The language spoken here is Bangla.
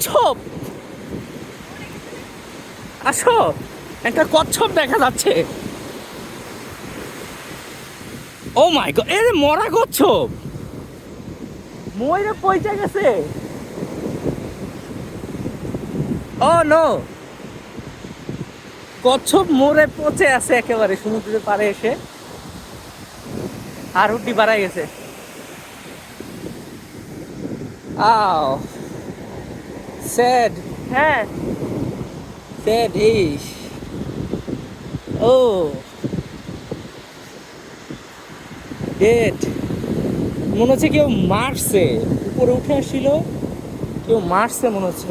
কচ্ছপ, আসো, একটা কচ্ছপ দেখা যাচ্ছে। ও মাই গড, এ মরা কচ্ছপ, ময়ূরে পয়সা গেছে। ও নো, কচ্ছপ মরে পচে আছে একেবারে সমুদ্রের পাড়ে এসে, আর হুড্ডি বাড়াই গেছে। আও স্যাড, হ্যাঁ স্যাড ইস। ও ডেড, মনে হচ্ছে কেউ মারছে, উপরে উঠে আসছিল, কেউ মারছে মনে হচ্ছে।